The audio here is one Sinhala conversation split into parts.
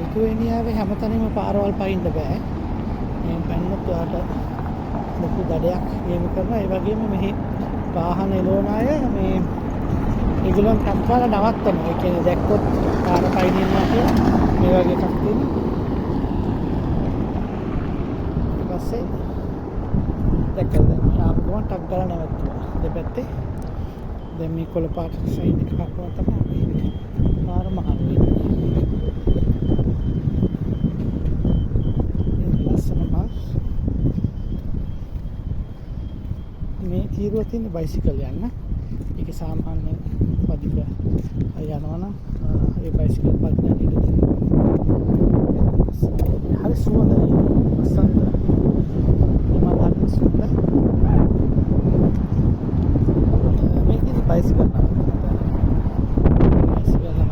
ලිතුවේනියාවේ හැමතැනම පාරවල් පයින්න බෑ. මේ පැන්නොත් ඔයාට ලොකු දඩයක් ගේම කරනවා. ඒ වගේම මෙහි වාහන එලවන අය මේ ඒගොල්ලන් ටක්කාල නවත්තනවා. ඒ කියන්නේ දැක්කොත් පාර පයින් ඉන්නවා කියලා මේ වගේ එකක් තියෙනවා. ඊට පස්සේ දැක්කද ආපු ගමන් ටක් ගාලා නැවතුණා. දෙපැත්තේ දැන් මේ කොළ පාට සයින් එක කපුවා තමයි පාර මහන්නේ. මේ තීරුව තියෙන බයිසිකල් යන්න. ඒක සාමාන්‍ය පදික යනවා නම් ඒ බයිසිකල් පදින්න ඉඩ තියෙනවා. හරි සුවඳයි. අසන්න. මම සුවඳ. මේකේ බයිසිකල් නම. බයිසිකල් නම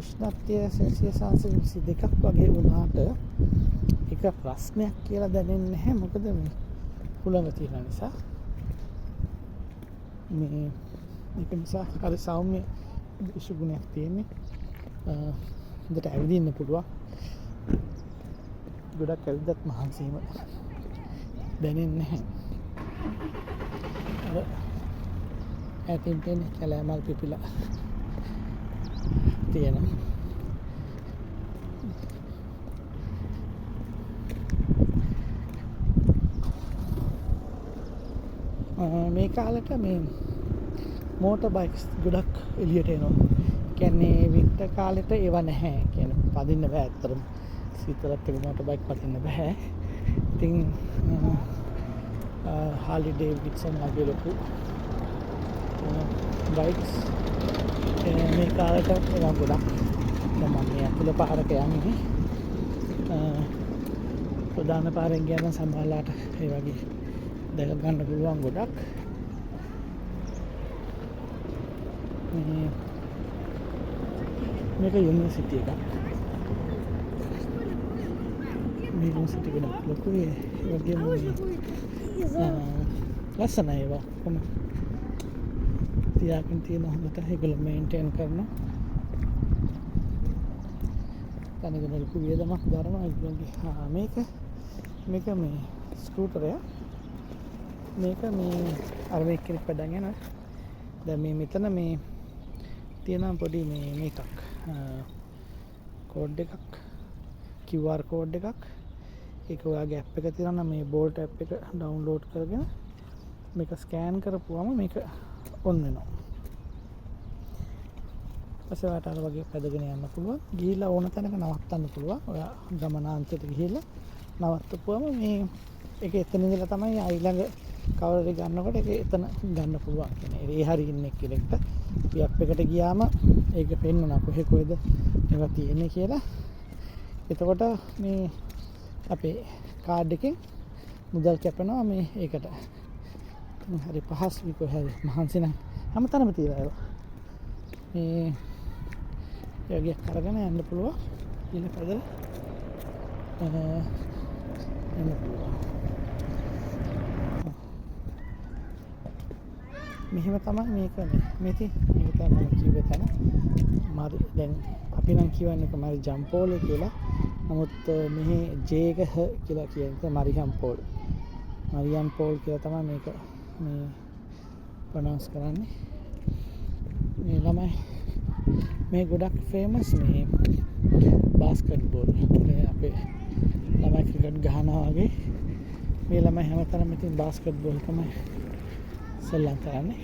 උෂ්ණත්වය සෙල්සියස් අංශ 22ක් වගේ වුණාට ඒක ප්‍රශ්නයක් කියලා දැනෙන්නේ නැහැ. මොකද මේ කුලඟ තියෙන නිසා. මේ ඒක නිසා හරි සෞම්‍ය ඉෂුගුණයක් තියෙන්නේ. හොඳට ඇවිදින්න පුළුවන්. ගොඩක් ඇවිද්දත් මහන්සියම දැනෙන්නේ නැහැ. අර ඇතින් තියෙන කැලෑමල් පිපිලා තියෙනවා. මේ කාලෙට මේ මෝටර් බයික්ස් ගොඩක් එළියට එනවා. කියන්නේ වින්ටර් කාලෙට ඒව නැහැ. කියන්නේ පදින්න බෑ ඇත්තටම. සීතලත් එක මෝටර් බයික් පදින්න බෑ. ඉතින් හාලි ඩේවිඩ්සන් වගේ ලොකු බයික්ස් මේ කාලෙට එනවා ගොඩක්. දැන් මම මේ අතුල පාරක යන්නේ. ප්‍රධාන පාරෙන් ගියම සමහරලාට ඒ වගේ දැක ගන්න පුළුවන් ගොඩක්. මේක යුනිවර්සිටි එකක්. මේ යුනිවර්සිටි එක ලොකුයි. ඒ වගේම ලස්සනයි ඒවා. කොහොම තියාගෙන තියෙන හොඳට ඒගොල්ලෝ මේන්ටේන් කරනවා. තනිකර ලොකු වියදමක් දරනවා ඒගොල්ලෝගේ. මේක මේ ස්කූටරය. මේක මේ අර මේ කෙනෙක් පදන් යනවා. දැන් මේ මෙතන මේ තියෙන පොඩි මේකක් කෝඩ් එකක් QR කෝඩ් එකක්. ඒක ඔයාගේ ඇප් එක තියෙනවා නම් මේ Bolt ඇප් එක ඩවුන්ලෝඩ් කරගෙන මේක ස්කෑන් කරපුවම මේක ඔන් වෙනවා. ඊපස්සේ ඔයාට අර වගේ පැදගෙන යන්න පුළුවන්. ගිහිල්ලා ඕන තැනක නවත්තන්න පුළුවන්. ඔයා ගමනාන්තයට ගිහිල්ලා නවත්තපුවම මේ ඒක එතන ඉඳලා තමයි ඊළඟ කවරේ ගන්නකොට ඒක එතන ගන්න පුළුවන්. කියන්නේ ඒ හරිය ඉන්නේ කෙනෙක්ට ඇප් එකට ගියාම ඒක පෙන්වනවා කොහේ කොහෙද ඒවා තියෙන්නේ කියලා. එතකොට මේ අපේ කාඩ් එකෙන් මුදල් කැපෙනවා මේ ඒකට. හරි පහසුයි කොහේ මහන්සි නම් හැමතැනම තියෙනවා ඒවා. මේ යෝගයක් අරගෙන යන්න පුළුවන්. ඉන්න පදල යන්න පුළුවන්. මෙහෙම තමයි මේක මේක තමයි කිව්වේ තැන. මාරි දැන් අපි නම් කියවන්නේ මාරි ජම්පෝල් කියලා. නමුත් මෙහි J එක H කියලා කියන්නේ මරියම් පෝල්. මරියම් පෝල් කියලා තමයි මේක මේ ප්‍රොනවුන්ස් කරන්නේ. මේ ළමයි මේ ගොඩක් ෆේමස් මේ බාස්කට් බෝල්. අපේ ළමයි ක්‍රිකට් ගහනවා වගේ මේ ළමයි හැමතැනම ඉතින් බාස්කට් බෝල් තමයි සෙල්ලම් කරන්නේ.